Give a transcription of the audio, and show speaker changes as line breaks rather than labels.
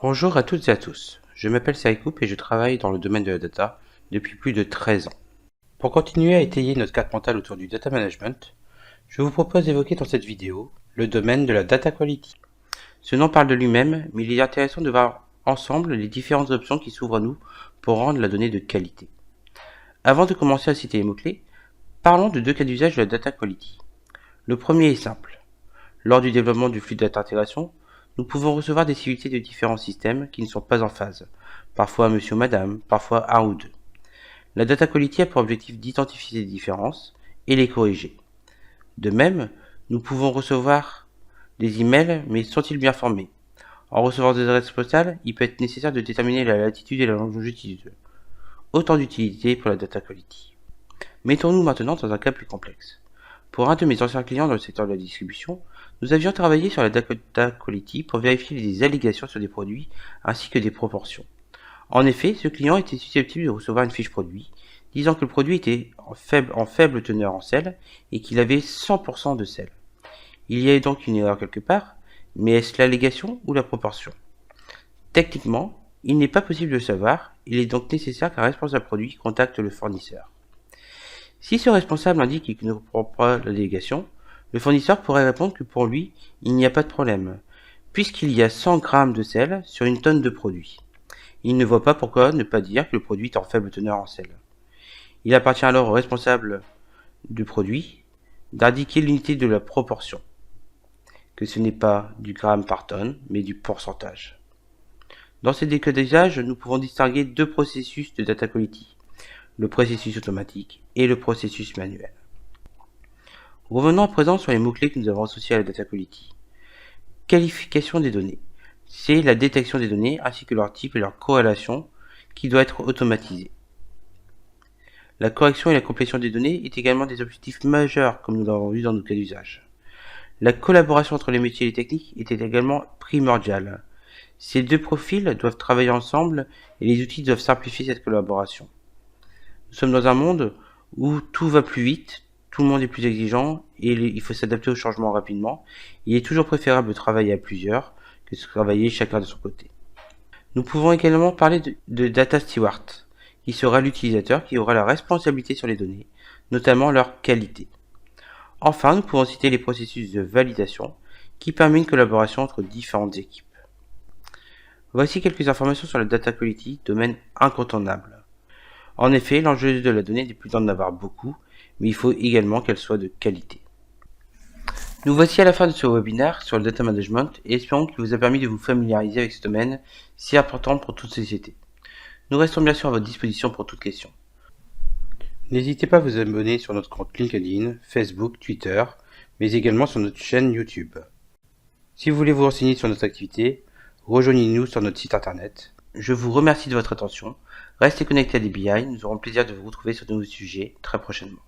Bonjour à toutes et à tous, je m'appelle Saïkoup et je travaille dans le domaine de la data depuis plus de 13 ans. Pour continuer à étayer notre carte mentale autour du data management, je vous propose d'évoquer dans cette vidéo le domaine de la data quality. Ce nom parle de lui-même, mais il est intéressant de voir ensemble les différentes options qui s'ouvrent à nous pour rendre la donnée de qualité. Avant de commencer à citer les mots-clés, parlons de deux cas d'usage de la data quality. Le premier est simple. Lors du développement du flux de data intégration, nous pouvons recevoir des similitudes de différents systèmes qui ne sont pas en phase, parfois monsieur ou madame, parfois un ou deux. La data quality a pour objectif d'identifier ces différences et les corriger. De même, nous pouvons recevoir des emails, mais sont-ils bien formés? En recevant des adresses postales, il peut être nécessaire de déterminer la latitude et la longitude. Autant d'utilité pour la data quality. Mettons-nous maintenant dans un cas plus complexe. Pour un de mes anciens clients dans le secteur de la distribution, nous avions travaillé sur la data quality pour vérifier des allégations sur des produits ainsi que des proportions. En effet, ce client était susceptible de recevoir une fiche produit disant que le produit était en faible teneur en sel et qu'il avait 100% de sel. Il y avait donc une erreur quelque part, mais est-ce l'allégation ou la proportion? Techniquement, il n'est pas possible de le savoir, il est donc nécessaire qu'un responsable produit contacte le fournisseur. Si ce responsable indique qu'il ne comprend pas l'allégation, le fournisseur pourrait répondre que pour lui, il n'y a pas de problème, puisqu'il y a 100 g de sel sur une tonne de produit. Il ne voit pas pourquoi ne pas dire que le produit est en faible teneur en sel. Il appartient alors au responsable du produit d'indiquer l'unité de la proportion, que ce n'est pas du gramme par tonne, mais du pourcentage. Dans ces décodages, nous pouvons distinguer deux processus de data quality, le processus automatique et le processus manuel. Revenons à présent sur les mots-clés que nous avons associés à la data quality. Qualification des données. C'est la détection des données ainsi que leur type et leur corrélation qui doit être automatisée. La correction et la complétion des données est également des objectifs majeurs comme nous l'avons vu dans nos cas d'usage. La collaboration entre les métiers et les techniques était également primordiale. Ces deux profils doivent travailler ensemble et les outils doivent simplifier cette collaboration. Nous sommes dans un monde où tout va plus vite, tout le monde est plus exigeant et il faut s'adapter aux changements rapidement. Il est toujours préférable de travailler à plusieurs que de travailler chacun de son côté. Nous pouvons également parler de data steward, qui sera l'utilisateur qui aura la responsabilité sur les données, notamment leur qualité. Enfin, nous pouvons citer les processus de validation qui permettent une collaboration entre différentes équipes. Voici quelques informations sur la data quality, domaine incontournable. En effet, l'enjeu de la donnée n'est plus d'en avoir beaucoup, mais il faut également qu'elle soit de qualité. Nous voici à la fin de ce webinaire sur le data management et espérons qu'il vous a permis de vous familiariser avec ce domaine si important pour toute société. Nous restons bien sûr à votre disposition pour toute question. N'hésitez pas à vous abonner sur notre compte LinkedIn, Facebook, Twitter, mais également sur notre chaîne YouTube. Si vous voulez vous renseigner sur notre activité, rejoignez-nous sur notre site internet. Je vous remercie de votre attention. Restez connectés à DBI, nous aurons le plaisir de vous retrouver sur de nouveaux sujets très prochainement.